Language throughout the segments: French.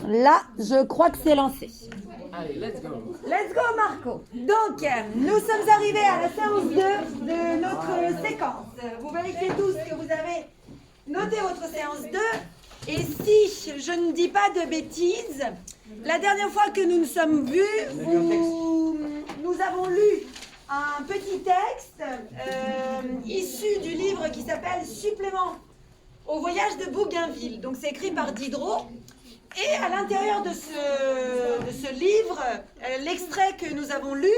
Là, je crois que c'est lancé. Allez, let's go. Let's go, Marco. Donc, nous sommes arrivés à la séance 2 de notre séquence. Vous vérifiez tous que vous avez noté votre séance 2. Et si je ne dis pas de bêtises, la dernière fois que nous nous sommes vus, nous avons lu un petit texte issu du livre qui s'appelle Supplément au voyage de Bougainville. Donc, c'est écrit par Diderot. Et à l'intérieur de ce livre, l'extrait que nous avons lu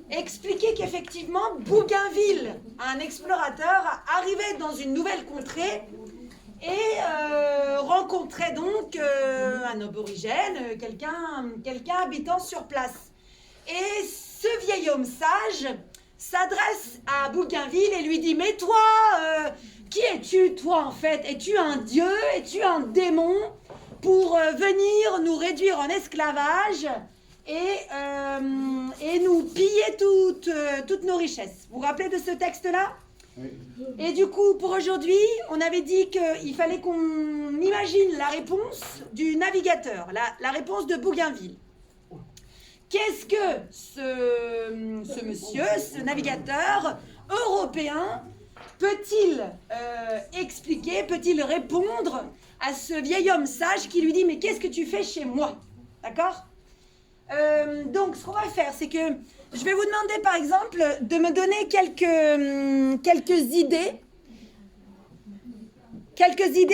expliquait qu'effectivement, Bougainville, un explorateur, arrivait dans une nouvelle contrée et rencontrait donc un aborigène, quelqu'un habitant sur place. Et ce vieil homme sage s'adresse à Bougainville et lui dit « Mais toi, qui es-tu, toi, en fait? Es-tu un dieu? Es-tu un démon ? Pour venir nous réduire en esclavage et nous piller toutes nos richesses. Vous vous rappelez de ce texte-là? Oui. Et du coup, pour aujourd'hui, on avait dit qu'il fallait qu'on imagine la réponse du navigateur, la réponse de Bougainville. Qu'est-ce que ce monsieur, ce navigateur européen, peut-il expliquer, peut-il répondre à ce vieil homme sage qui lui dit « Mais qu'est-ce que tu fais chez moi ?» D'accord? Donc, ce qu'on va faire, c'est que je vais vous demander, par exemple, de me donner quelques idées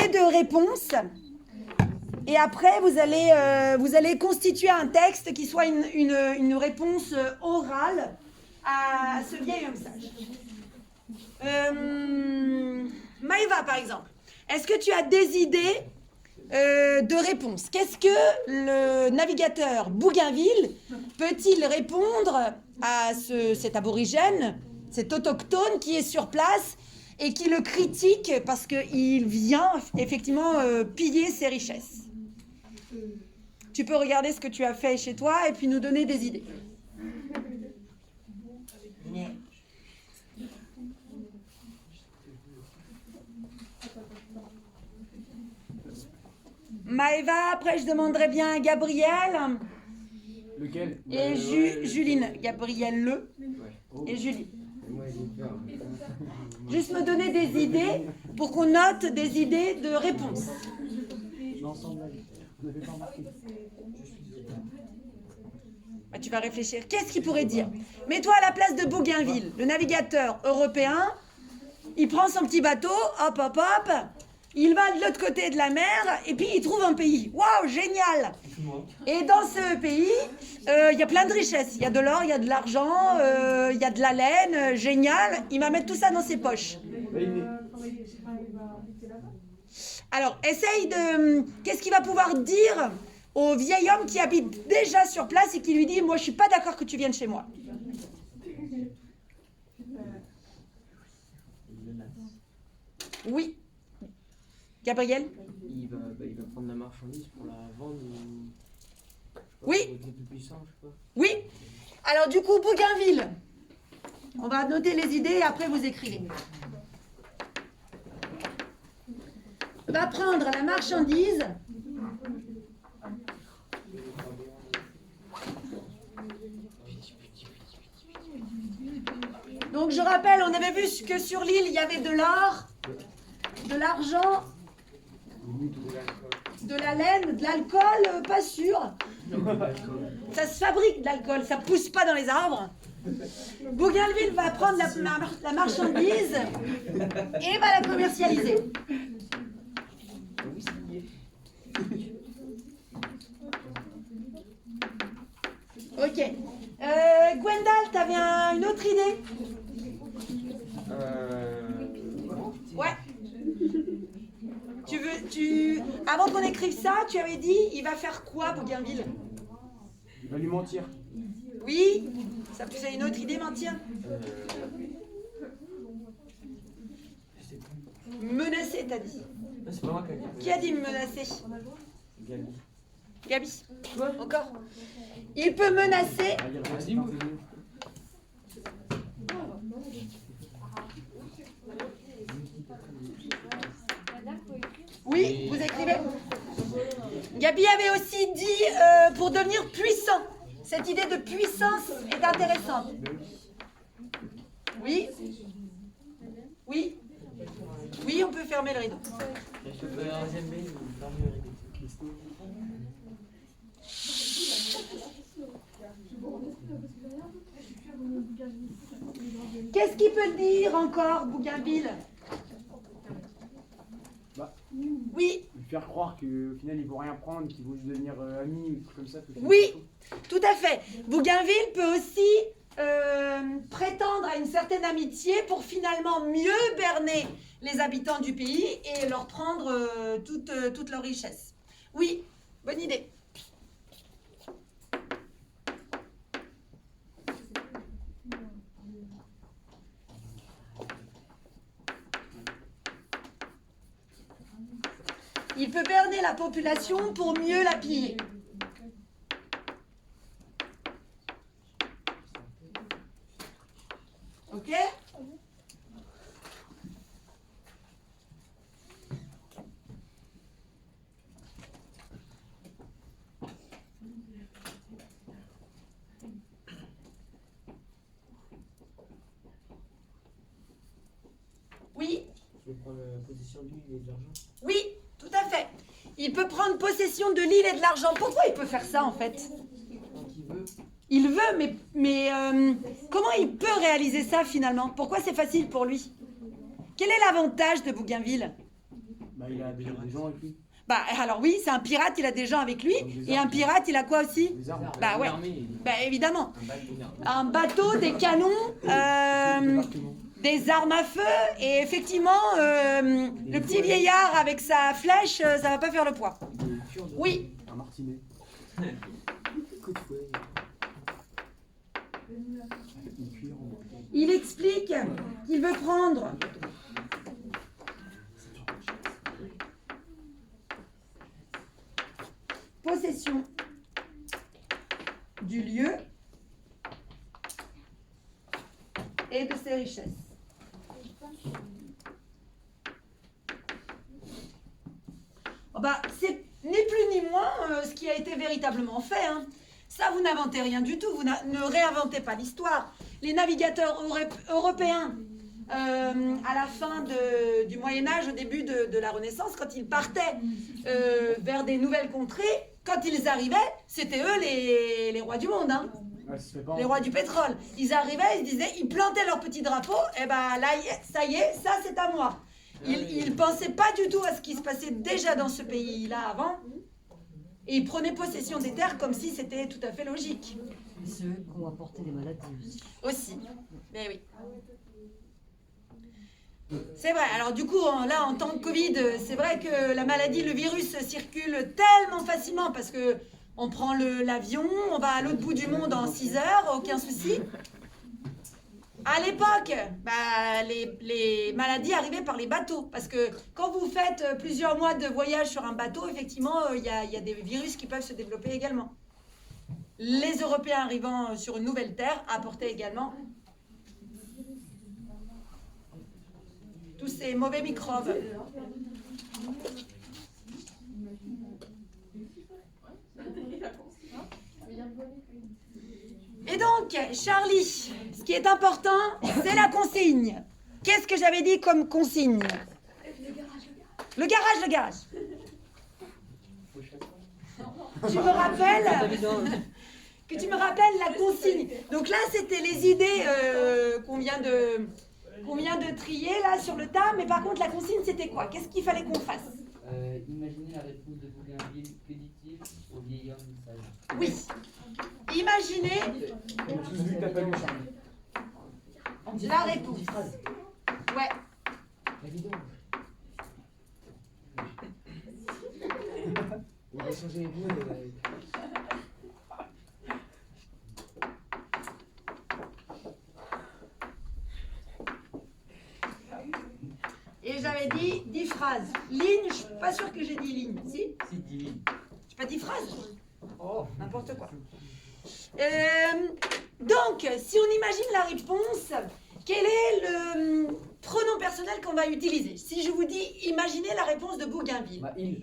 de réponses. Et après, vous allez constituer un texte qui soit une réponse orale à ce vieil homme sage. Maëva, par exemple, est-ce que tu as des idées de réponses? Qu'est-ce que le navigateur Bougainville peut-il répondre à cet aborigène, cet autochtone qui est sur place et qui le critique parce qu'il vient effectivement piller ses richesses? Tu peux regarder ce que tu as fait chez toi et puis nous donner des idées. Maëva, après je demanderai bien à Gabriel. Lequel? Et Juline. Gabriel et Julie. Juste me donner des idées pour qu'on note des idées de réponse. Bah, tu vas réfléchir. Qu'est-ce qu'il pourrait dire? Mets-toi à la place de Bougainville, le navigateur européen. Il prend son petit bateau, hop, hop, hop. Il va de l'autre côté de la mer et puis il trouve un pays. Waouh, génial! Et dans ce pays, il y a plein de richesses. Il y a de l'or, il y a de l'argent, il y a de la laine. Génial! Il va mettre tout ça dans ses poches. Alors, essaye de... Qu'est-ce qu'il va pouvoir dire au vieil homme qui habite déjà sur place et qui lui dit « Moi, je ne suis pas d'accord que tu viennes chez moi. » Oui. Gabriel? Il va prendre la marchandise pour la vendre oui. Puissant, je sais pas. Oui. Alors du coup, Bougainville. On va noter les idées et après vous écrivez. Va prendre la marchandise. Donc je rappelle, on avait vu que sur l'île, il y avait de l'or, de l'argent, de la laine, de l'alcool, pas sûr. Ça se fabrique de l'alcool, ça pousse pas dans les arbres. Bougainville va prendre la marchandise et va la commercialiser. Ok. Gwendal, t'avais une autre idée? Ouais. Avant qu'on écrive ça, tu avais dit, il va faire quoi, Bougainville? Il va lui mentir. Oui. Ça c'est une autre idée, mentir? Menacer, t'as dit. C'est pas moi qui a dit. Qui a dit menacer? Gabi. Gabi. Encore. Il peut menacer. Oui, vous écrivez. Gabi avait aussi dit pour devenir puissant. Cette idée de puissance est intéressante. Oui? Oui? Oui, on peut fermer le rideau. Je peux faire un deuxième mail ou fermer le rideau. Qu'est-ce qu'il peut dire encore, Bougainville? Bah, Oui, lui faire croire qu'au final il ne vaut rien prendre, qu'il vaut juste devenir ami ou des trucs comme ça. oui, tout à fait. Bougainville peut aussi prétendre à une certaine amitié pour finalement mieux berner les habitants du pays et leur prendre toute leur richesse. Oui, bonne idée. Il peut berner la population pour mieux la piller. Ok? Oui? Je vais prendre possession de l'île et de l'argent. Oui, tout à fait. Il peut prendre possession de l'île et de l'argent. Pourquoi il peut faire ça en fait? Quand il veut. Il veut, mais comment il peut réaliser ça finalement? Pourquoi c'est facile pour lui? Quel est l'avantage de Bougainville? Bah, il a déjà des gens avec lui. Bah alors oui, c'est un pirate, il a des gens avec lui. Et un pirate, il a quoi aussi? Des armes. Bah ouais, bah évidemment. Un bateau. Un bateau, des canons, des armes à feu. Et effectivement, le petit vieillard avec sa flèche, ça va pas faire le poids. Des Kurdes. Oui. Un martinet. Coup de fouet. Une cuillère en bois. Il explique qu'il veut prendre possession du lieu et de ses richesses. Oh bah, c'est ni plus ni moins ce qui a été véritablement fait, hein. Ça, vous n'inventez rien du tout, vous ne réinventez pas l'histoire. Les navigateurs européens, à la fin du Moyen-Âge, au début de la Renaissance, quand ils partaient vers des nouvelles contrées, quand ils arrivaient, c'était eux les rois du monde, hein. Ouais, ça se fait pas. Les rois du pétrole. Ils arrivaient, ils disaient, ils plantaient leur petit drapeau, et ben là, ça y est, ça c'est à moi. Ils ne pensaient pas du tout à ce qui se passait déjà dans ce pays-là avant. Et ils prenaient possession des terres comme si c'était tout à fait logique. C'est eux qui ont apporté des maladies aussi. Aussi. Mais oui. C'est vrai. Alors du coup, là, en temps de Covid, c'est vrai que la maladie, le virus circule tellement facilement parce que on prend l'avion, on va à l'autre bout du monde en 6 heures, aucun souci. À l'époque, bah, les maladies arrivaient par les bateaux. Parce que quand vous faites plusieurs mois de voyage sur un bateau, effectivement, il y a des virus qui peuvent se développer également. Les Européens arrivant sur une nouvelle terre apportaient également tous ces mauvais microbes. Et donc, Charlie, ce qui est important, c'est la consigne. Qu'est-ce que j'avais dit comme consigne? Le garage. Tu me rappelles que tu me rappelles la consigne. Donc là, c'était les idées qu'on vient de trier là sur le tas. Mais par contre, la consigne, c'était quoi? Qu'est-ce qu'il fallait qu'on fasse? Imaginez la réponse de Bougainville. Que dit-il au vieil homme sage? Oui. Imaginez Celui que t'as pas lu, Charlie. la réponse. Ouais. La vidéo. On va changer les mots. Et j'avais dit 10 phrases. Ligne, je suis pas sûre que j'ai dit ligne. Si? C'est divin. J'ai pas dit phrase? Oh. N'importe quoi. Donc, si on imagine la réponse, quel est le pronom personnel qu'on va utiliser? Si je vous dis, imaginez la réponse de Bougainville. Bah, il.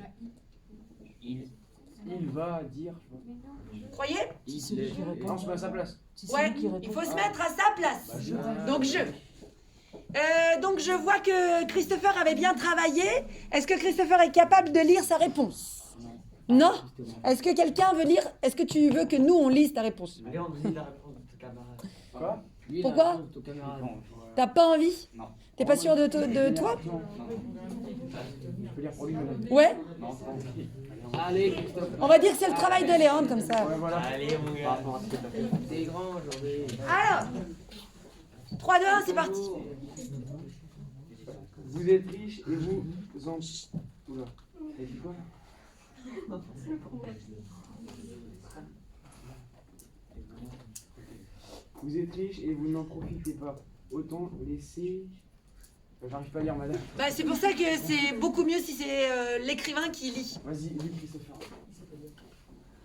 Il. Il va dire. Vous croyez? C'est celui qui répond. Non, c'est pas à sa place. C'est Ouais, celui qui répond. il faut se mettre à sa place. Bah, Donc je vois que Christopher avait bien travaillé. Est-ce que Christopher est capable de lire sa réponse? Non. Est-ce que quelqu'un veut lire? Est-ce que tu veux que nous on lise ta réponse? Léandre, lis la réponse de ton camarade. Quoi? Lis Pourquoi? la réponse de ton camarade. T'as pas envie? Non. T'es pas sûr de toi? Non. Je peux lire pour lui, madame. Ouais. Non, c'est pas envie. Allez, Christophe. On va dire que c'est le travail de Léandre comme ça. Ouais, voilà. Allez, mon gars. T'es grand aujourd'hui. Alors, 3, 2, 1, c'est parti. Vous êtes riche et vous en. Oula. T'as dit quoi? Vous êtes riche et vous n'en profitez pas. Autant laisser. J'arrive pas à lire, madame. Bah, c'est pour ça que c'est beaucoup mieux si c'est l'écrivain qui lit. Vas-y, lis Christopher.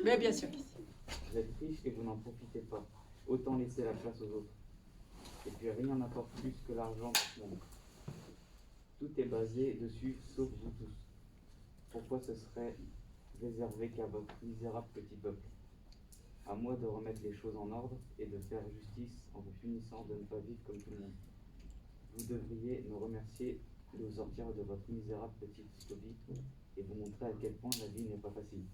Mais bien sûr. Vous êtes riche et vous n'en profitez pas. Autant laisser la place aux autres. Et puis rien n'apporte plus que l'argent dans ce monde. Tout est basé dessus, sauf vous tous. Pourquoi ce serait réservé qu'à votre misérable petit peuple? À moi de remettre les choses en ordre et de faire justice en vous punissant de ne pas vivre comme tout le monde. Vous devriez nous remercier de vous sortir de votre misérable petite phobie et vous montrer à quel point la vie n'est pas facile.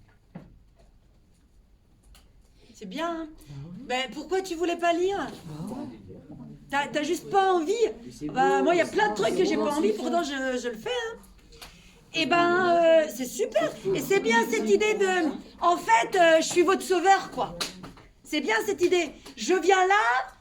C'est bien, hein? Ben, pourquoi tu voulais pas lire? T'as juste pas envie? Bah, moi, il y a plein de trucs que j'ai pas envie, pourtant je le fais, hein. Et ben, c'est super. Et c'est bien cette idée de... En fait, je suis votre sauveur, quoi. C'est bien cette idée. Je viens là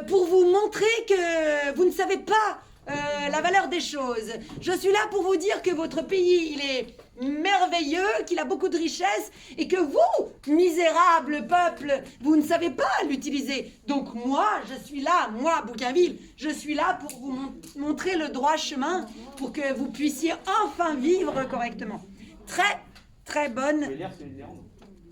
pour vous montrer que vous ne savez pas la valeur des choses. Je suis là pour vous dire que votre pays, il est merveilleux, qu'il a beaucoup de richesses et que vous, misérable peuple, vous ne savez pas l'utiliser. Donc moi, je suis là, moi, Bougainville, je suis là pour vous montrer le droit chemin pour que vous puissiez enfin vivre correctement. Très, très bonne. Vous pouvez lire celui de Léandre?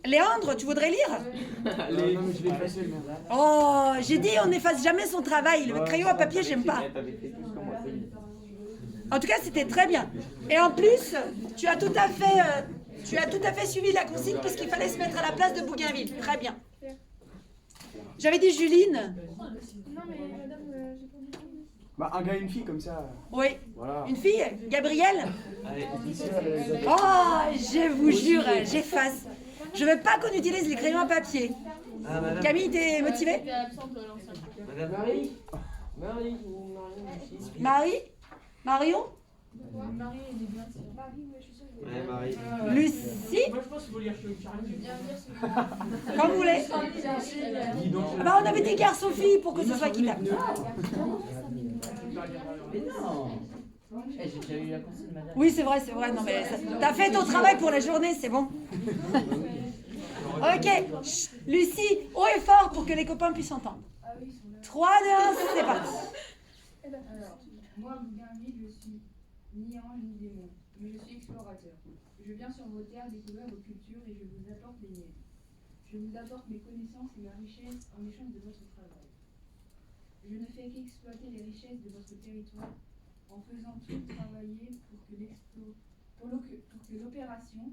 Léandre, tu voudrais lire? Non, mais je l'ai effacé, le merde. Oh, j'ai dit, on n'efface jamais son travail. Le crayon à papier, j'aime pas. T'avais fait plus que moi, c'est lui. En tout cas, c'était très bien. Et en plus, tu as tout à fait suivi la consigne parce qu'il fallait se mettre à la place de Bougainville. Très bien. J'avais dit Juline. Non, mais madame, j'ai pas entendu. Bah, un gars et une fille comme ça. Oui. Voilà. Une fille, Gabrielle. Allez, Oh, je vous jure, j'efface. Je veux pas qu'on utilise les crayons à papier. ah, madame. Camille, t'es motivée? J'étais absente l'ancien. Madame Marie. Marie ou Marion aussi. Marie? Marion? Marie, elle est bien. Marie, ouais, je suis sûre. Ouais, Marie. Lucie? Moi, je pense qu'il faut lire celui de Charlie. Je veux bien lire celui Comme vous voulez. Dis donc. Ah bah, on avait dit garçon-fille pour que ce soit équitable. Mais non. Eh, j'ai déjà eu la consigne, madame. Oui, c'est vrai. Non, mais t'as fait ton travail pour la journée, c'est bon. Ok. Chut. Lucie, haut et fort pour que les copains puissent entendre. 3, 2, 1, c'est parti. Alors, moi, Bougainville, je suis ni ange ni démon, mais je suis explorateur. Je viens sur vos terres découvrir vos cultures et je vous apporte les miennes. Je vous apporte mes connaissances et ma richesse en échange de votre travail. Je ne fais qu'exploiter les richesses de votre territoire en faisant tout travailler pour que l'opération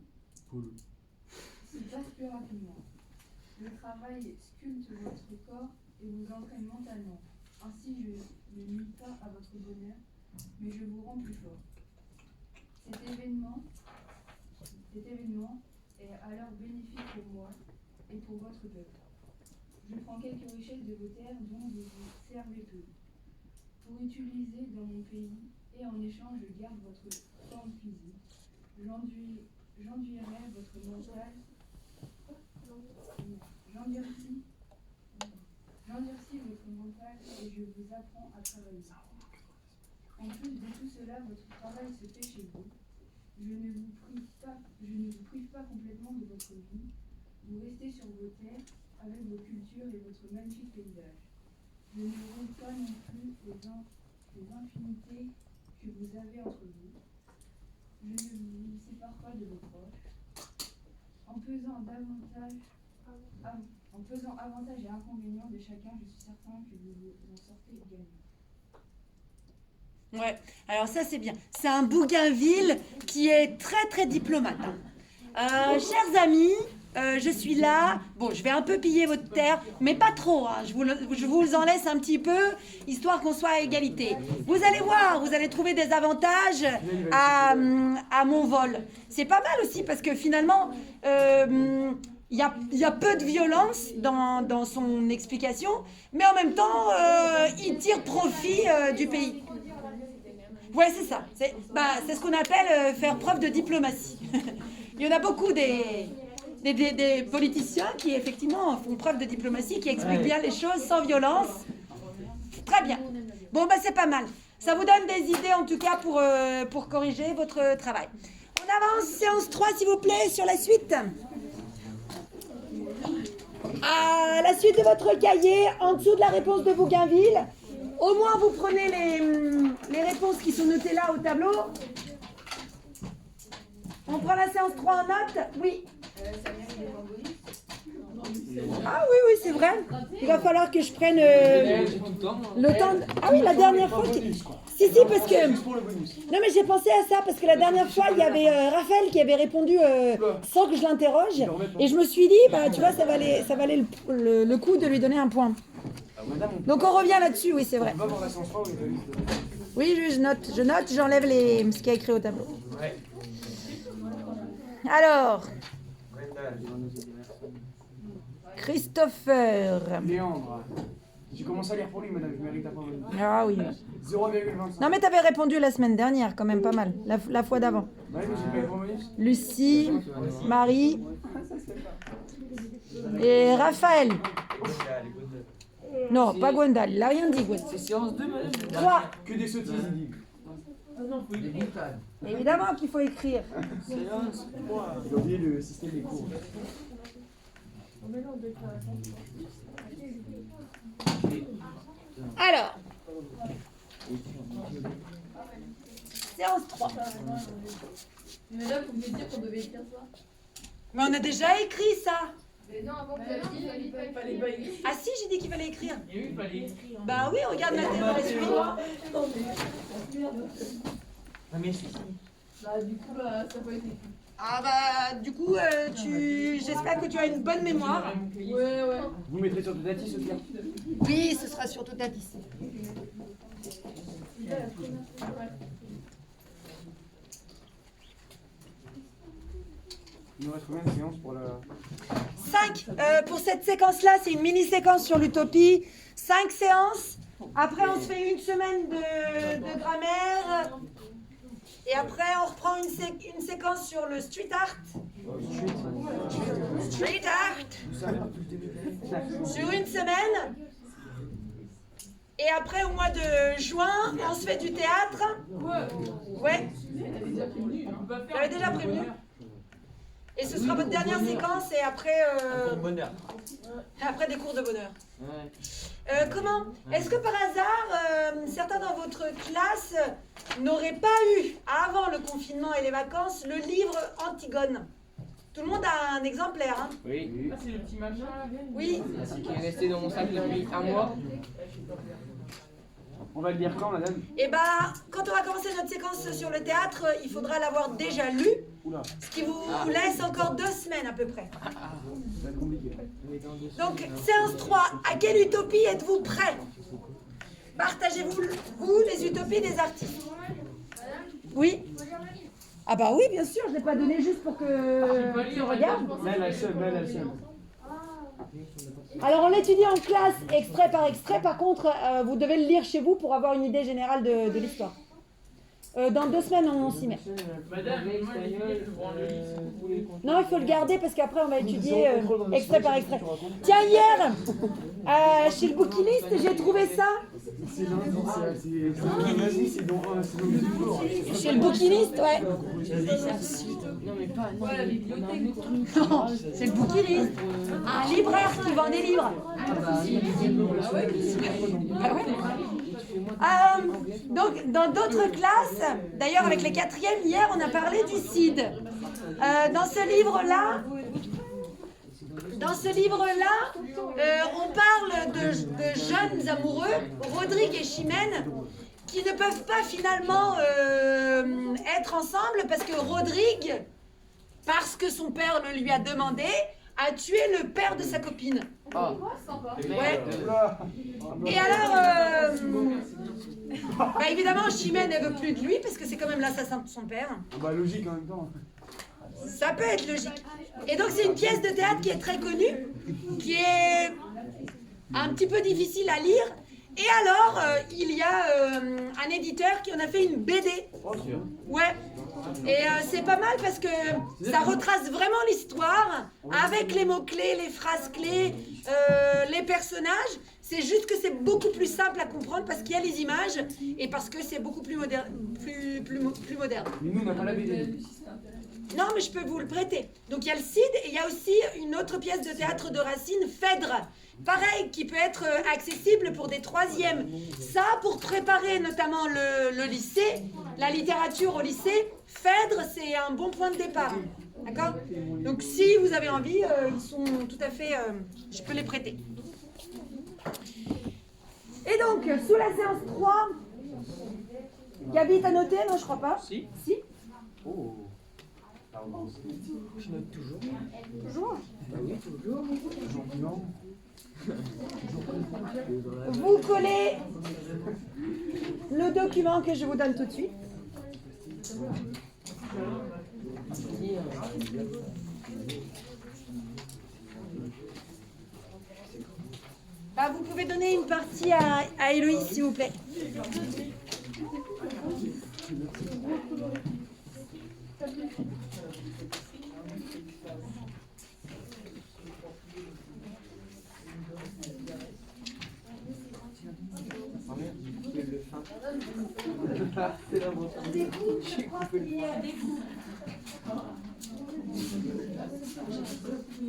se passe plus rapidement. Le travail sculpte votre corps et vous entraîne mentalement. Ainsi, je ne nuis pas à votre bonheur, mais je vous rends plus fort. Cet événement est alors bénéfique pour moi et pour votre peuple. Je prends quelques richesses de vos terres dont vous vous servez peu, pour utiliser dans mon pays, et en échange, je garde votre forme physique. J'enduirai votre mental. J'endurcis votre mental et je vous apprends à travailler. En plus de tout cela, votre travail se fait chez vous. Je ne vous prive pas complètement de votre vie. Vous restez sur vos terres avec vos cultures et votre magnifique paysage. Je ne roule pas non plus les infinités que vous avez entre vous. Je ne vous sépare pas de vos proches. En pesant avantages et inconvénients de chacun, je suis certain que vous en sortez gagnant. Ouais, alors ça c'est bien. C'est un Bougainville qui est très très diplomate. Chers amis, je suis là. Bon, je vais un peu piller votre terre, mais pas trop. Hein. Je vous en laisse un petit peu, histoire qu'on soit à égalité. Vous allez voir, vous allez trouver des avantages à mon vol. C'est pas mal aussi, parce que finalement, il y a peu de violence dans son explication, mais en même temps, il tire profit du pays. Ouais, c'est ça. C'est ce qu'on appelle faire preuve de diplomatie. Il y en a beaucoup des politiciens qui, effectivement, font preuve de diplomatie, qui expliquent bien les choses sans violence. Très bien. Bon, c'est pas mal. Ça vous donne des idées, en tout cas, pour corriger votre travail. On avance, séance 3, s'il vous plaît, sur la suite. À la suite de votre cahier, en dessous de la réponse de Bougainville, au moins vous prenez les réponses qui sont notées là au tableau. On prend la séance 3 en note? Oui. Ah oui, c'est vrai. Il va falloir que je prenne le temps. Ah oui, la dernière fois. Si, parce que. Non, mais j'ai pensé à ça, parce que la dernière fois, il y avait Raphaël qui avait répondu sans que je l'interroge. Et je me suis dit, tu vois, ça valait le coup de lui donner un point. Donc on revient là-dessus, oui, c'est vrai. Oui, je note, j'enlève ce qui est écrit au tableau. Alors, Christopher. Léandre. J'ai commencé à lire pour lui, madame, je mérite un point bonus. Ah oui. 0,25. Non mais t'avais répondu la semaine dernière, quand même pas mal, la fois d'avant. Ouais, mais j'ai pas eu de point bonus. Lucie, Marie et Raphaël. Non, pas Gwendal, il a rien dit, Gwendal. C'est séance 2, madame. 3. Que des sottises, il dit. Évidemment qu'il faut écrire. Séance 3. Il a oublié le système des cours. Alors, séance 3. Madame, vous venez de dire qu'on devait écrire ça? Mais on a déjà écrit ça. Mais non, avant, vous avez dit qu'il fallait pas écrire. Ah si, j'ai dit qu'il fallait écrire. Et oui, il fallait écrire. Bah oui, regarde ma théorie. Ah, mais si. Bah, du coup, ça n'a pas été écrit. Ah bah du coup, j'espère que tu as une bonne mémoire. Ouais. Vous mettrez sur Tati, Sophia. Oui, ce sera surtout Tati. Il nous reste combien de séances pour la... 5 pour cette séquence-là, c'est une mini-séquence sur l'utopie. 5 séances. Après, on se fait une semaine de grammaire. Et après, on reprend une séquence sur le street art. Street art. Sur une semaine. Et après, au mois de juin, on se fait du théâtre. Ouais. J'avais déjà prévenu. Et ce sera votre dernière séquence et après, après des cours de bonheur. Comment? Est-ce que par hasard, certains dans votre classe n'auraient pas eu, avant le confinement et les vacances, le livre Antigone? Tout le monde a un exemplaire, hein? Oui. Ah, c'est le petit machin là. Oui. Qui est resté dans mon sac depuis un mois. On va le lire quand, madame? Et bah, quand on va commencer notre séquence sur le théâtre, il faudra l'avoir déjà lu, Oula, ce qui vous laisse encore 2 semaines à peu près. ça va être compliqué. Donc, séance 3, à quelle utopie êtes-vous prêts? Partagez-vous, les utopies des artistes. Oui? Ah bah oui, bien sûr, je ne l'ai pas donné juste pour que tu regardes. Là, elle a le seum, là, elle a le seum. Alors, on l'étudie en classe, extrait par extrait. Par contre, vous devez le lire chez vous pour avoir une idée générale de l'histoire. Dans 2 semaines, on s'y met. Madame, moi, les billets, je prends le livre. Non, il faut le garder parce qu'après, on va étudier extrait par extrait. Tiens, hier, chez le bouquiniste, j'ai trouvé ça. C'est lundi, c'est dans le jour. Chez le bouquiniste, ouais. Non, mais pas. Ouais, la bibliothèque. Non, c'est le bouquiniste. Un libraire qui vend des livres. Donc, dans d'autres classes, d'ailleurs avec les 4e, hier, on a parlé du CID. Dans ce livre-là, on parle de jeunes amoureux, Rodrigue et Chimène, qui ne peuvent pas finalement être ensemble parce que Rodrigue parce que son père le lui a demandé, a tué le père de sa copine. Ah, Ouais. Oula. Et alors, bah évidemment, Chimène ne veut plus de lui parce que c'est quand même l'assassin de son père. Ah bah logique en même temps. Ça peut être logique. Et donc c'est une pièce de théâtre qui est très connue, qui est un petit peu difficile à lire. Et alors, il y a un éditeur qui en a fait une BD. Ouais. Et c'est pas mal parce que ça retrace vraiment l'histoire avec les mots-clés, les phrases clés, les personnages. C'est juste que c'est beaucoup plus simple à comprendre parce qu'il y a les images et parce que c'est beaucoup plus moderne. Plus moderne. Mais nous on n'a pas la BD. Non, mais je peux vous le prêter. Donc il y a le Cid et il y a aussi une autre pièce de théâtre de Racine, Phèdre. Pareil, qui peut être accessible pour des troisièmes. Ça, pour préparer notamment le lycée, la littérature au lycée, Phèdre, c'est un bon point de départ. D'accord? Donc si vous avez envie, ils sont tout à fait... je peux les prêter. Et donc, sous la séance 3, Gabi, t'as noté? Non, je crois pas. Si. Oh. je note toujours. Toujours. Bah oui, toujours. Non. Vous collez le document que je vous donne tout de suite. Bah, vous pouvez donner une partie à Héloïse, s'il vous plaît. C'est la montagne.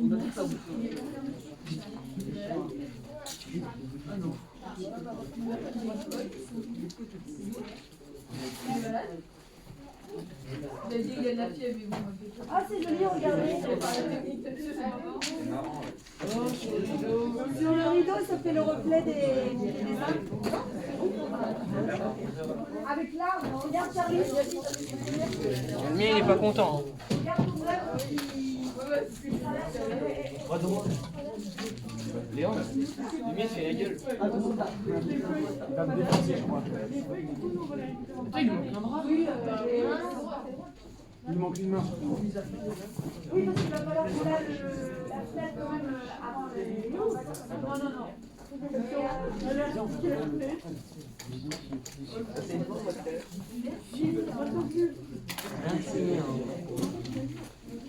On a tout ça. Ah non. Il a dit qu'il y a de la fièvre, mais bon, Ah, c'est joli, regardez. Sur le rideau, ça fait le reflet des arbres. Avec l'arbre, regarde Charlie. Le mien, il est pas content. Regarde ton œuvre Léon, le mien, c'est la gueule. Il va me défoncer je crois. Putain, il manque un bras. Il manque une main. Oui, parce qu'il va falloir qu'on a la fenêtre quand même avant les... Non.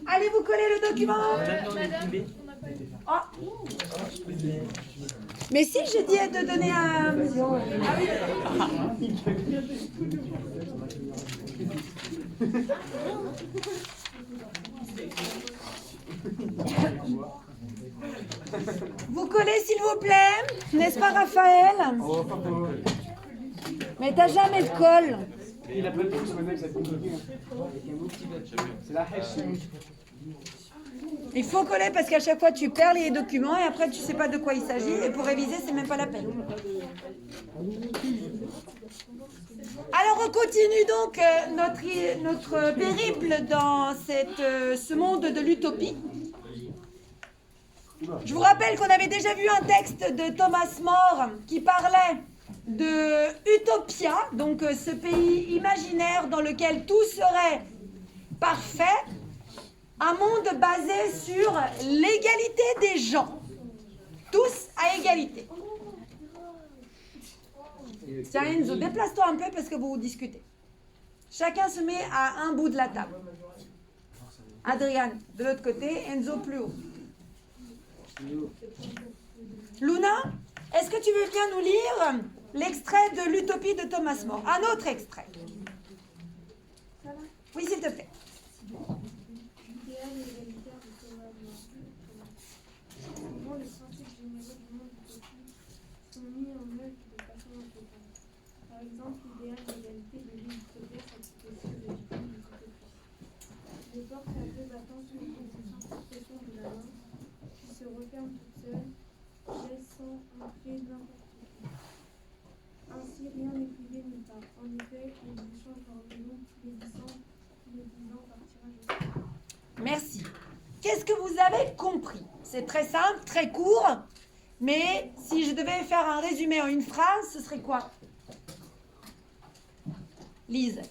Allez, vous coller le document. Ah. Mais si, j'ai dit de donner un... Ah oui. Vous collez s'il vous plaît, n'est-ce pas Raphaël? Mais t'as jamais de colle. Il a pas de trucs sur le mec, ça va être compliqué. C'est la hache. Il faut coller parce qu'à chaque fois tu perds les documents et après tu sais pas de quoi il s'agit et pour réviser c'est même pas la peine. Alors on continue donc notre périple dans ce monde de l'utopie. Je vous rappelle qu'on avait déjà vu un texte de Thomas More qui parlait de Utopia, donc ce pays imaginaire dans lequel tout serait parfait, un monde basé sur l'égalité des gens, tous à égalité. Tiens Enzo, déplace-toi un peu parce que vous discutez. Chacun se met à un bout de la table. Adriane de l'autre côté, Enzo plus haut. Luna, est-ce que tu veux bien nous lire l'extrait de l'Utopie de Thomas More? Un autre extrait. Oui, s'il te plaît. L'idéal égalitaire de Thomas More. Souvent, les principes généraux du monde utopie sont mis en œuvre de façon intégrale. Par exemple, l'idéal d'égalité de l'utopie s'applique aussi aux habitants de l'utopie. Les portes à deux battants sont une constitution de la main qui se referme toute seule, laissant entrer n'importe qui. Ainsi, rien n'est privé nulle part. En effet, les échanges d'hormones tous les 10 ans qu'est-ce que vous avez compris? C'est très simple, très court, mais si je devais faire un résumé en une phrase, ce serait quoi? Lise.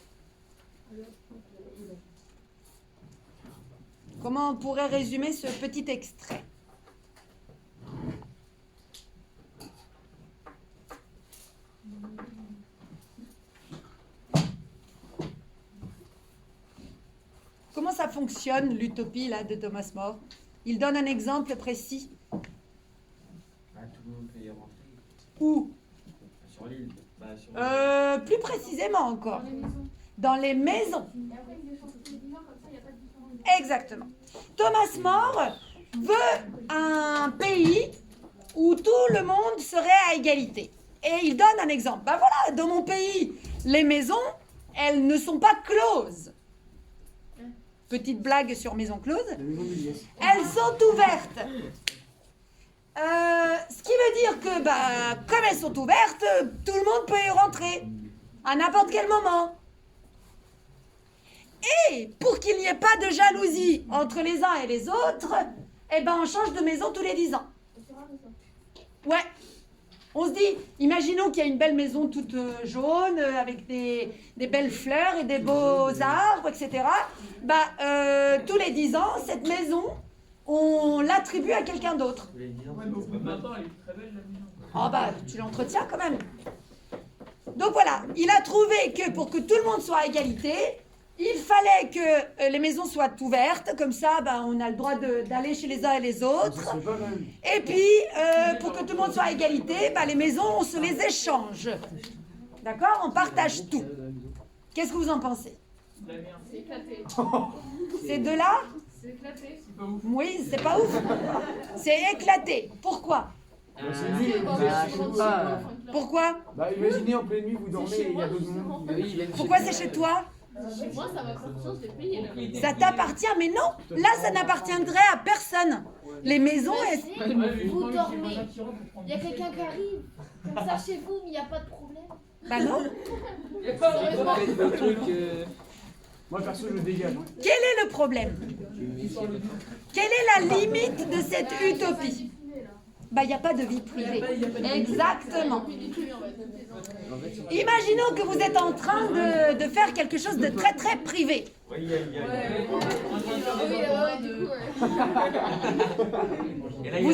Comment on pourrait résumer ce petit extrait? Comment ça fonctionne, l'utopie là, de Thomas More? Il donne un exemple précis. Tout le monde peut y rentrer. Où? Sur l'île. Plus précisément encore. Dans les maisons. Exactement. Thomas More veut un pays où tout le monde serait à égalité. Et il donne un exemple. Ben voilà, dans mon pays, les maisons, elles ne sont pas closes. Petite blague sur maison close. Elles sont ouvertes. Ce qui veut dire que, comme elles sont ouvertes, tout le monde peut y rentrer à n'importe quel moment. Et pour qu'il n'y ait pas de jalousie entre les uns et les autres, eh ben on change de maison tous les 10 ans. Ouais. On se dit, imaginons qu'il y a une belle maison toute jaune, avec des belles fleurs et des beaux arbres, etc. Tous les 10 ans, cette maison, on l'attribue à quelqu'un d'autre. Maintenant, elle est très belle, la maison. Oh tu l'entretiens quand même. Donc voilà, il a trouvé que pour que tout le monde soit à égalité, il fallait que les maisons soient ouvertes, comme ça on a le droit d'aller chez les uns et les autres. Et puis, pour que tout le monde soit à égalité, les maisons, on se les échange. D'accord? On partage tout. Qu'est-ce que vous en pensez? C'est éclaté. C'est de là? C'est éclaté. C'est pas ouf. Oui, c'est pas ouf. C'est éclaté. Pourquoi? Pourquoi? Imaginez en pleine nuit, vous dormez et il y a d'autres monde. Pourquoi c'est chez toi? Chez moi, ça m'appartient, je l'ai payé. Ça t'appartient, mais non. Là, ça n'appartiendrait à personne. Les maisons, vous dormez. Il y a quelqu'un qui arrive, comme ça chez vous, mais il n'y a pas de problème. Non. Il n'y a pas de truc. Moi, perso, je dégage. Quel est le problème? Quelle est la limite de cette utopie? Il n'y a pas de vie privée. Exactement. Imaginons que vous êtes en train de faire quelque chose de très très privé. Vous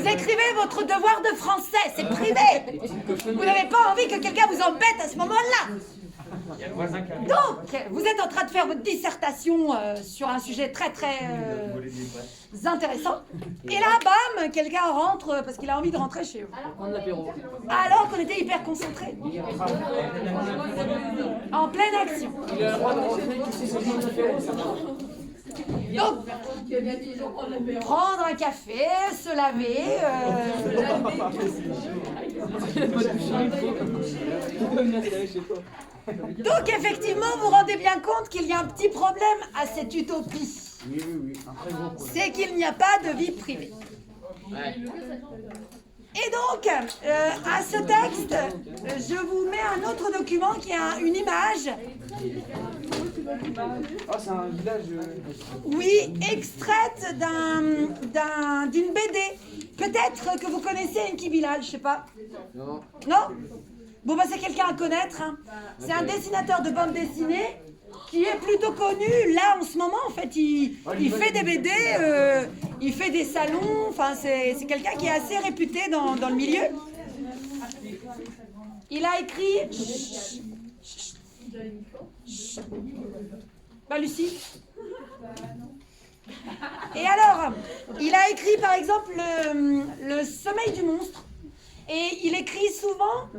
écrivez votre devoir de français, c'est privé. Vous n'avez pas envie que quelqu'un vous embête à ce moment-là. Donc, vous êtes en train de faire votre dissertation sur un sujet très très intéressant. Et là, bam, quelqu'un rentre parce qu'il a envie de rentrer chez vous. Alors qu'on était hyper concentrés. En pleine action. Il a le droit de rentrer, qui sait son nom de donc, prendre un café, se laver. Donc, effectivement, vous vous rendez bien compte qu'il y a un petit problème à cette utopie. Oui, un très gros problème. C'est qu'il n'y a pas de vie privée. Et donc, à ce texte, je vous mets un autre document qui a une image. Ah, c'est un village. Oui, extraite d'une BD. Peut-être que vous connaissez Enki Bilal, je sais pas. Non. Non? Bon, c'est quelqu'un à connaître. Hein. C'est un dessinateur de bande dessinée qui est plutôt connu. Là, en ce moment, en fait, il fait des BD, il fait des salons. Enfin, c'est quelqu'un qui est assez réputé dans le milieu. Il a écrit... Lucie. Et alors, il a écrit, par exemple, le sommeil du monstre. Et il écrit souvent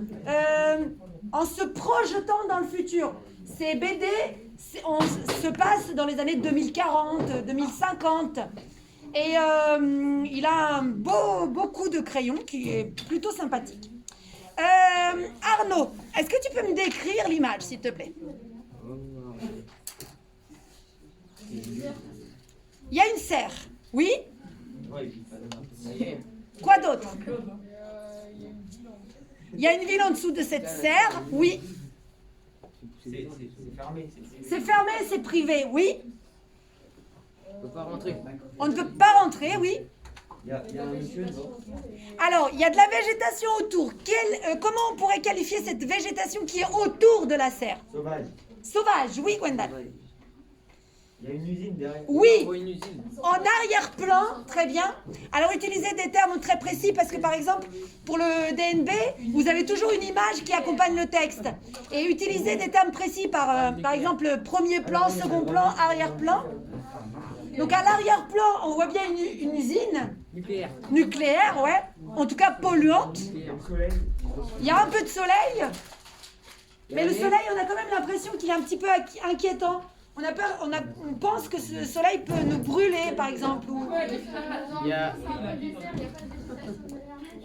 en se projetant dans le futur. Ces BD se passent dans les années 2040, 2050. Et il a beaucoup de crayons qui est plutôt sympathique. Arnaud, est-ce que tu peux me décrire l'image, s'il te plaît? Il y a une serre, oui? Quoi d'autre? Il y a une ville en dessous de cette serre, oui? C'est fermé. C'est fermé, c'est privé, oui? On peut pas rentrer. On ne peut pas rentrer, oui. Il y a un monsieur devant. Alors, il y a de la végétation autour. Comment on pourrait qualifier cette végétation qui est autour de la serre? Sauvage. Sauvage, oui, Gwendal. Il y a une usine derrière. Oui, Oh, une usine. en arrière-plan, très bien. Alors, utilisez des termes très précis parce que, par exemple, pour le DNB, vous avez toujours une image qui accompagne le texte. Et utilisez des termes précis par exemple, premier plan, second plan, arrière-plan. Donc, à l'arrière-plan, on voit bien une usine Nucléaire. nucléaire, ouais. En tout cas, polluante. Il y a un peu de soleil. Mais le soleil, on a quand même l'impression qu'il est un petit peu inquiétant. On a peur, on pense que ce soleil peut nous brûler, par exemple. Il y a...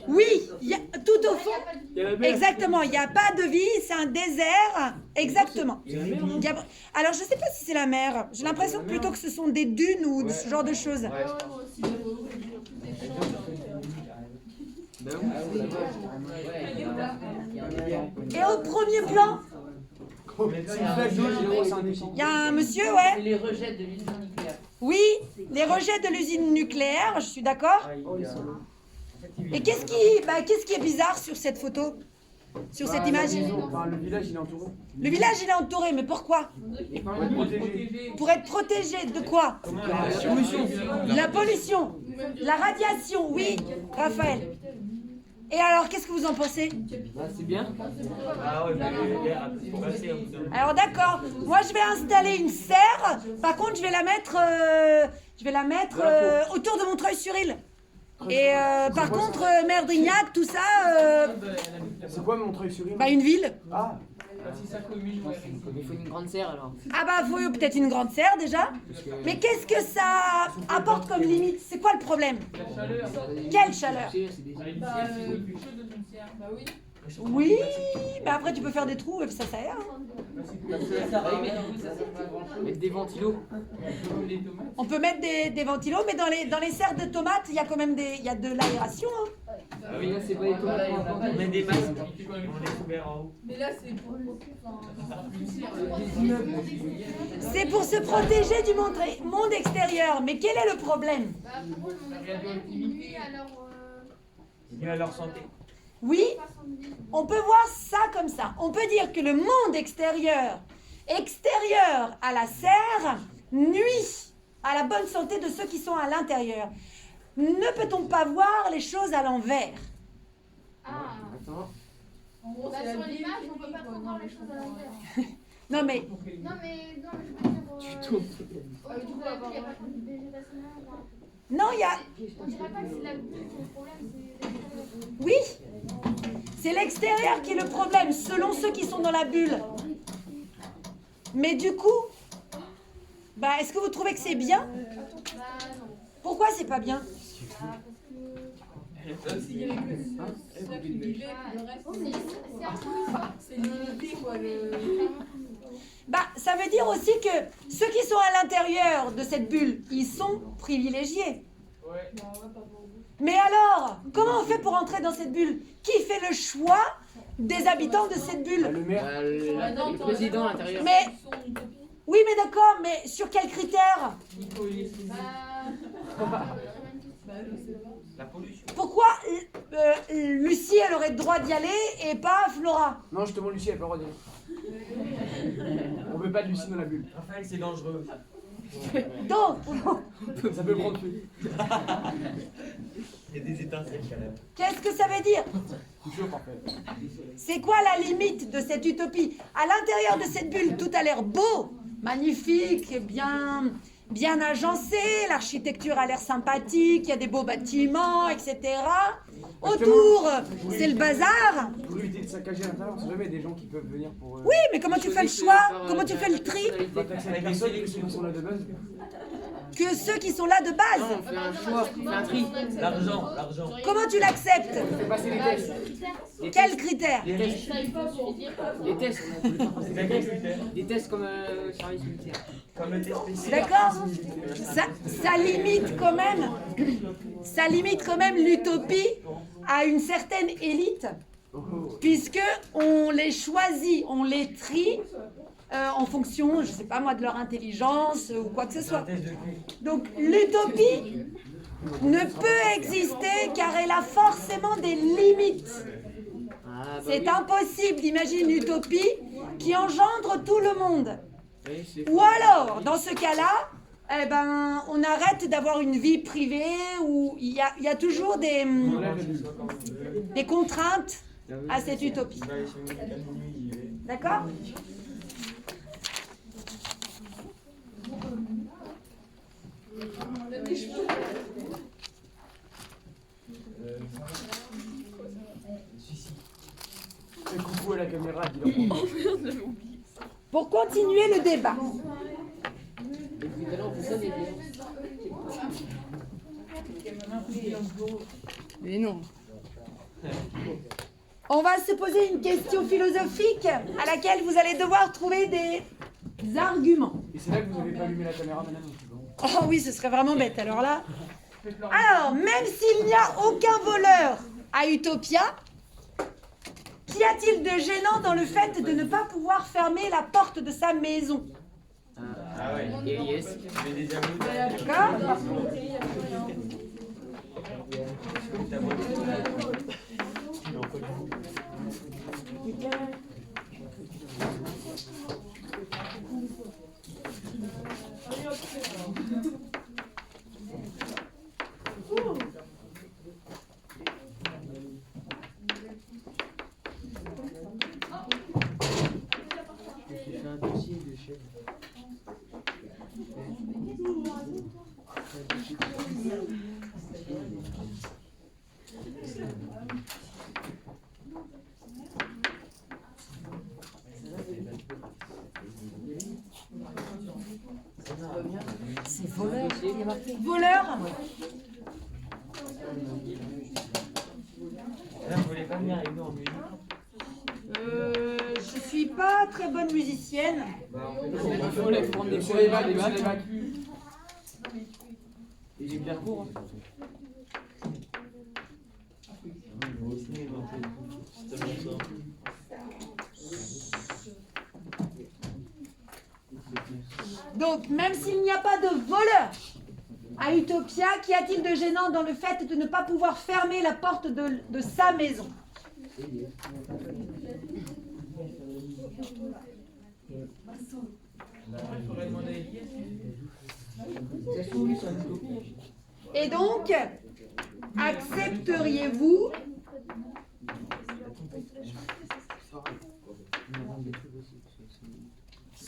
Oui, il y a, tout au fond. Exactement, il n'y a pas de vie, c'est un désert. Exactement. Alors, je ne sais pas si c'est la mer. J'ai l'impression plutôt que ce sont des dunes ou ce genre de choses. Et au premier plan, il y a un monsieur, ouais. Les rejets de l'usine nucléaire. Oui, les rejets de l'usine nucléaire, je suis d'accord. Et qu'est-ce qui est bizarre sur cette photo? Sur cette image? Le village, il est entouré. Le village, il est entouré, mais pourquoi? Pour être protégé de quoi? La pollution, la radiation, oui, Raphaël. Et alors, qu'est-ce que vous en pensez? C'est bien. Alors d'accord, moi je vais installer une serre, par contre je vais la mettre autour de Montreuil-sur-Île. Et par contre, Merdrignac, tout ça, C'est quoi Montreuil-sur-Île? bah une ville. Ah, Si ça commune, ouais. Il faut une grande serre alors. Ah bah faut peut-être une grande serre déjà. Mais qu'est-ce que ça apporte comme limite? C'est quoi le problème? La chaleur. Quelle chaleur? C'est des... Il fait chaud dans une serre. Bah oui. Oui, mais après tu peux faire des trous et ça aère. Mettre des ventilos. Les tomates. On peut mettre des ventilos, mais dans les serres de tomates, il y a quand même il y a de l'aération. Hein. Ah oui, là c'est pas les tomates. On met des masques. On est couvert en haut. Mais là, c'est pour C'est pour se protéger du monde extérieur. Mais quel est le problème? Mieux à leur santé. Oui, on peut voir ça comme ça. On peut dire que le monde extérieur à la serre, nuit à la bonne santé de ceux qui sont à l'intérieur. Ne peut-on pas voir les choses à l'envers? Ah, Attends. En gros, bah, c'est la sur ville l'image, qui on peut dit pas qu'on trop voir est les choses à dans l'envers. Non mais, Non, mais je veux dire. Tu tournes. Autour de la ville, il n'y a pas de végétation. non, il y a... On dirait pas que c'est la ville qui est le problème, c'est l'extérieur. Oui, c'est l'extérieur qui est le problème, selon ceux qui sont dans la bulle. Mais du coup, bah, est-ce que vous trouvez que c'est bien? Bah non. Pourquoi c'est pas bien? s'il y avait que ça qui vivait, puis le reste, C'est un peu une fois. c'est limité, quoi. Bah, ça veut dire aussi que ceux qui sont à l'intérieur de cette bulle, ils sont privilégiés. Ouais. Mais alors, comment on fait pour entrer dans cette bulle? Qui fait le choix des habitants de cette bulle? le maire. Le président à l'intérieur. Mais, oui, mais d'accord, mais sur quels critères? Nico, il est sous. La pollution. Pourquoi Lucie, elle aurait le droit d'y aller et pas Flora? Non, justement, Lucie, elle n'a pas le droit d'y aller. On veut pas de Lucie dans la bulle. Raphaël, c'est dangereux. Donc, Ça peut prendre feu. Il y a des étincelles quand même. qu'est-ce que ça veut dire? C'est chaud, en fait. C'est quoi la limite de cette utopie? À l'intérieur de cette bulle, tout a l'air beau, magnifique, bien agencé, l'architecture a l'air sympathique, il y a des beaux bâtiments, etc. Autour, c'est le bazar. Pour éviter de saccager à l'intérieur, on sait jamais des gens qui peuvent venir pour. Oui, mais comment tu fais le choix? Comment tu fais le tri? Pas taxer les personnes qui sont là de base. Que ceux qui sont là de base. Non, on fait un choix, on fait un tri. L'argent. Comment tu l'acceptes? On fait passer les tests. Quels critères? Les tests. Les tests. Des tests comme service militaire. Comme le test spécial. D'accord? Ça limite quand même l'utopie à une certaine élite, puisque on les choisit, on les trie en fonction, je ne sais pas moi, de leur intelligence ou quoi que ce soit. Donc l'utopie ne peut exister car elle a forcément des limites. Ah, bah C'est oui. impossible d'imaginer une utopie qui engendre tout le monde. Oui, c'est Ou alors, dans ce cas-là, eh ben, on arrête d'avoir une vie privée où il y a toujours des contraintes à cette utopie. D'accord ? Fais coucou à la caméra, dis-leur. Pour continuer le débat, Et puis tout à l'heure, on fait ça, Mais non. on va se poser une question philosophique à laquelle vous allez devoir trouver des arguments. Et c'est là que vous n'avez pas allumé la caméra, madame. Oh oui, ce serait vraiment bête. Alors là, alors même s'il n'y a aucun voleur à Utopia, qu'y a-t-il de gênant dans le fait de ne pas pouvoir fermer la porte de sa maison? Ah ouais. Elias. D'accord? J'ai un dossier de chef. C'est voleur qui est marqué. Voleur? Vous voulez pas venir avec nous en musique? Je suis pas très bonne musicienne. Il faut prendre des sur les vagues, sur les vagues. Et j'ai bien court. Donc, même s'il n'y a pas de voleur à Utopia, qu'y a-t-il de gênant dans le fait de ne pas pouvoir fermer la porte de sa maison? Il faudrait demander à Elias. Et donc, accepteriez-vous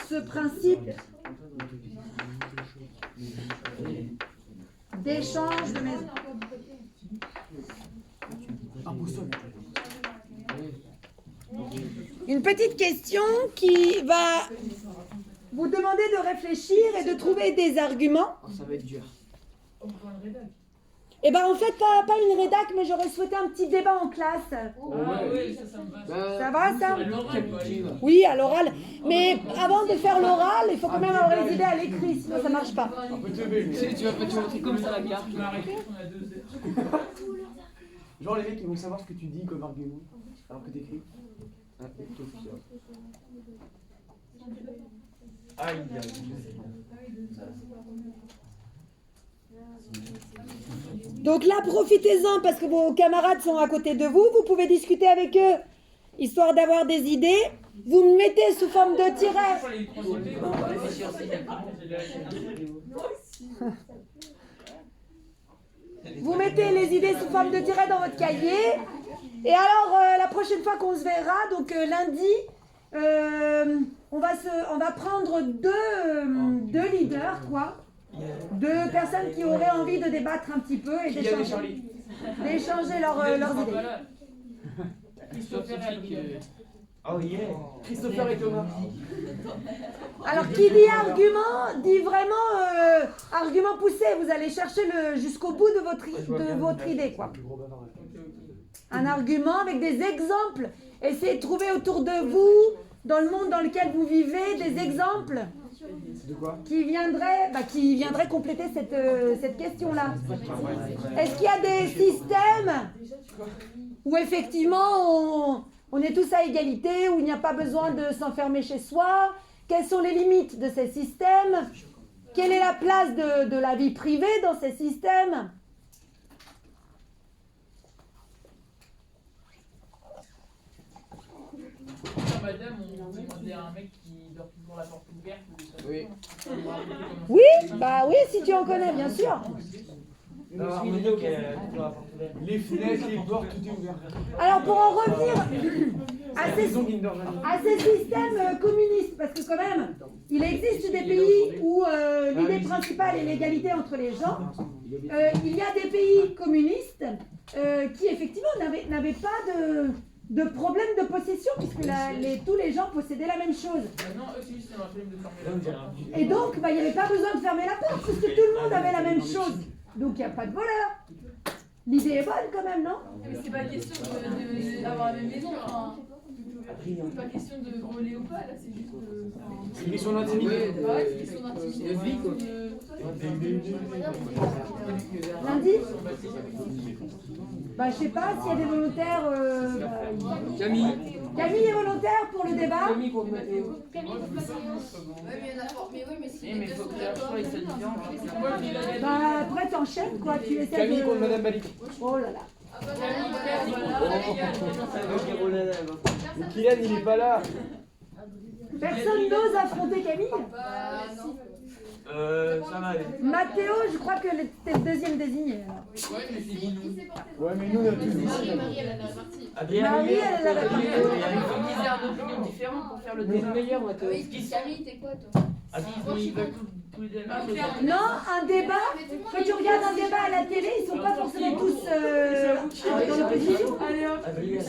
ce principe d'échange de maison? Une petite question qui va vous demander de réfléchir et de trouver des arguments. Oh, ça va être dur. Eh ben en fait, pas une rédac, mais j'aurais souhaité un petit débat en classe. Ah oui, ça me va. Ça va, ça? À l'oral, quoi, allez. Oui, à l'oral. Mais avant de faire l'oral, il faut quand même avoir les idées à l'écrit, sinon ça marche pas. Tu vas pas te montrer comme ça la carte. Tu m'as arrêté, on a 2 heures. Genre les mecs ils vont savoir ce que tu dis comme argument alors que t'écris. Ah, Utopia. Aïe, Donc là, profitez-en parce que vos camarades sont à côté de vous. Vous pouvez discuter avec eux, histoire d'avoir des idées. Vous me mettez sous forme de tiret. Vous mettez les idées sous forme de tiret dans votre cahier. Et alors, la prochaine fois qu'on se verra, donc lundi, on va prendre deux leaders, quoi. 2 personnes qui auraient envie de débattre un petit peu et d'échanger leurs idées. Christopher et Alvin. Oh yeah. Christopher et Thomas. Alors, qui dit argument, dit vraiment argument poussé. Vous allez chercher jusqu'au bout de votre idée, quoi. Un argument avec des exemples. Essayez de trouver autour de vous, dans le monde dans lequel vous vivez, des exemples De quoi? qui viendraient compléter cette question-là. Est-ce qu'il y a des systèmes où effectivement on est tous à égalité, où il n'y a pas besoin de s'enfermer chez soi, Quelles sont les limites de ces systèmes? Quelle est la place de la vie privée dans ces systèmes? Madame, on demandait à un mec qui dort toujours la porte ouverte. Oui. Oui, bah oui, si tu en connais, bien sûr. Les fenêtres, les portes, tout est ouvert. Alors pour en revenir à ces systèmes communistes, parce que quand même, il existe des pays où l'idée principale est l'égalité entre les gens. Il y a des pays communistes qui effectivement n'avaient pas de problème de possession, puisque tous les gens possédaient la même chose. Non, eux, c'est juste un problème de fermer la porte. Et donc, il n'y avait pas besoin de fermer la porte, puisque tout le monde avait la même chose. Donc, il n'y a pas de voleur. L'idée est bonne quand même, non? Mais c'est pas question d'avoir la même maison. Enfin, c'est pas question de voler ou pas, là, c'est juste. C'est une question d'intimité. Ouais, c'est une question d'intimité. De vie, quoi. Lundi? Bah, je sais pas s'il y a des volontaires. Camille. Camille est volontaire pour le débat. Camille contre Mathéo. Camille contre Mathéo. Ouais, mais il y en a fort. Mais oui, mais si. Mais il faut que tu sois avec sa différence. Bah, après, t'enchaînes quoi. Tu essaies Camille contre de. Madame Balik. Oh là là. Mais Kylian, il est pas là. Personne n'ose affronter Camille. Bah, non. Ça va aller. Mathéo, je crois que t'es le deuxième désigné. Alors. Ouais, mais c'est dit nous. Ouais, mais nous, on a tous dit. Marie, elle a la partie. Adrien, Marie, elle a la il partie. faut qu'ils aient un opinion différente pour faire le débat meilleur, Mathéo. Oui, Camille, t'es quoi, toi? Ils veulent tous les deux. Non, un débat. Quand tu regardes un débat à la télé, ils sont pas forcément tous dans l'opposition.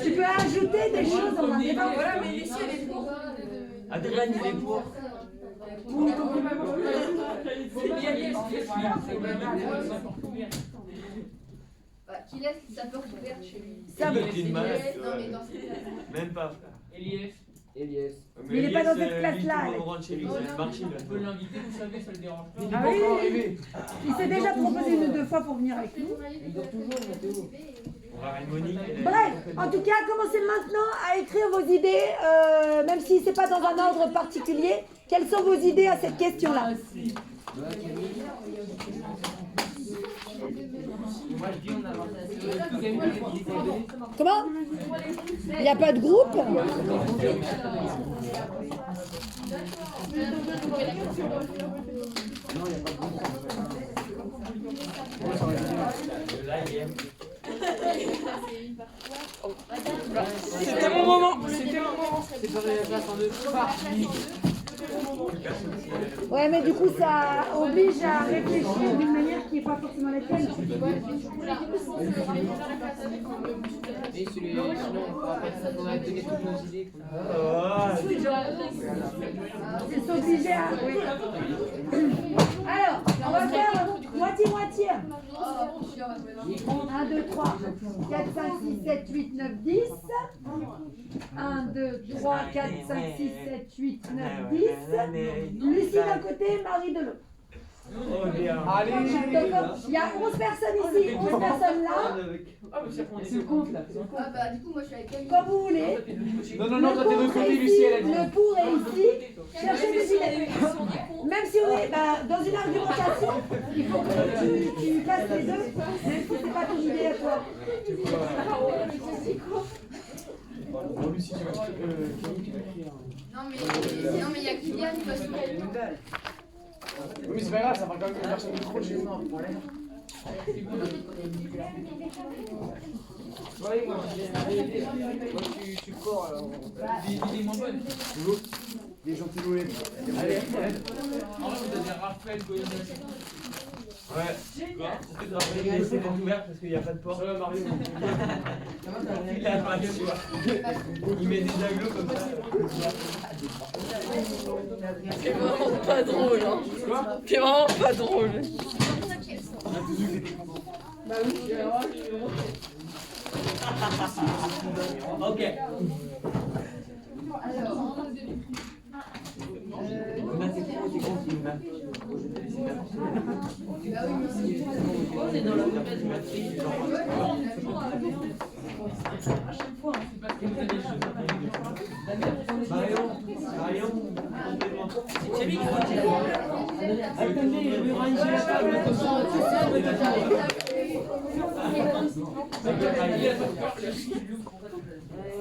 Tu peux ajouter des choses dans un débat. Voilà, mais Lucie, elle est pour. Adrien, il est pour. Qui laisse sa porte ouverte chez lui. Ça va. Non, mais dans ce Même pas. Eliès, Elias. Mais il est pas dans cette classe-là, On Alex. rentre chez lui, c'est marché. on peut l'inviter, vous savez, ça le dérange pas. Il est Ah pas oui, encore oui. arrivé. Il s'est déjà proposé une ou deux fois pour venir avec nous. Il dort toujours, Mathéo. On ramène Monique. Bref, en tout cas, commencez maintenant à écrire vos idées, même si c'est pas dans un ordre particulier. Quelles sont vos idées à cette question-là? Moi je dis on avance. Comment? Il n'y a pas de groupe? C'était mon moment. C'était mon moment. C'est pas la place en deux. Ouais, mais du coup, ça oblige à réfléchir d'une manière qui n'est pas forcément la tienne. Et sinon on pourra pas donner toutes nos idées. C'est s'obliger à. Oui. Alors, on va faire moitié-moitié. 1, 2, 3, 4, 5, 6, 7, 8, 9, 10. 1, 2, 3, 4, 5, 6, 7, 8, 9, 10. Lucie d'un côté, Marie de l'autre. Allez. Donc, il y a 11 personnes ici, 11 personnes là. C'est le compte là. Ah, bah, du coup, moi, je suis avec Camille. Comme vous voulez. Non, toi t'es de côté, Lucie, elle a dit. Le pour est ici. Cherchez des idées. Même si on est dans une argumentation, il faut que tu passes les deux, même si c'est pas ton idée à toi. Bon, Lucie, tu vas écrire. Non, mais il y a Kylian, de toute façon. Oui, mais c'est pas grave, ça fera quand même une version de micro chez nous. Oui, moi je suis fort alors. L'idée est moins bonne. Des gentils loués. Allez, En vrai, vous avez Raphaël Goyonnet. ouais. Surtout de rappeler de laisser les portes ouvertes parce qu'il n'y a pas de porte. Mario. Il a pas de choix. Il met des aglos comme ça. C'est vraiment pas drôle, hein. C'est vraiment pas drôle. Ok. Luna, c'est quoi tes comptes, Luna?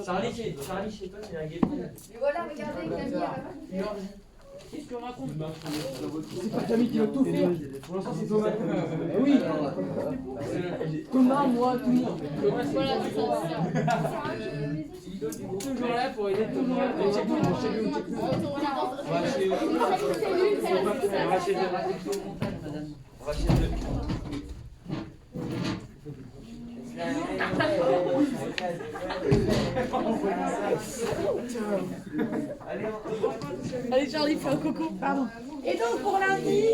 Charlie, chez toi, c'est un guet-pain. Mais voilà, regardez, Camille. Qu'est-ce que raconte? C'est pas Camille qui va tout faire. Pour l'instant, c'est Thomas. Oui. Thomas, moi, tout le monde. Voilà, c'est ça. Toujours là pour aider tout le monde. Allez Charlie, fais un coco. Pardon. Et donc pour lundi,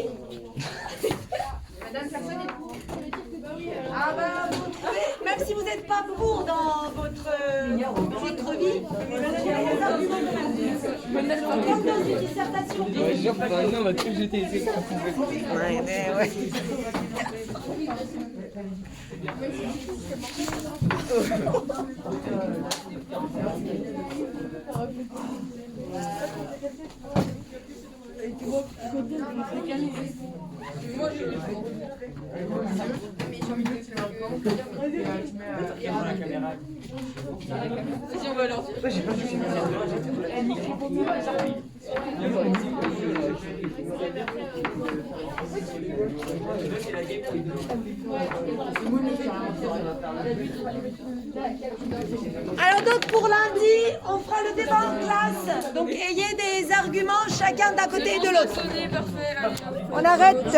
Madame, personne n'est pour. Ça veut dire que bah oui. ah bah, vous pouvez, même si vous n'êtes pas pour dans votre vie, vous avez des arguments quand même. Comme dans une dissertation. Non, on va tout jeter ici. Vas-y, on va alors. Alors donc pour lundi, on fera le débat en classe. Donc ayez des arguments chacun d'un côté et de l'autre. Parfait, allez. On arrête.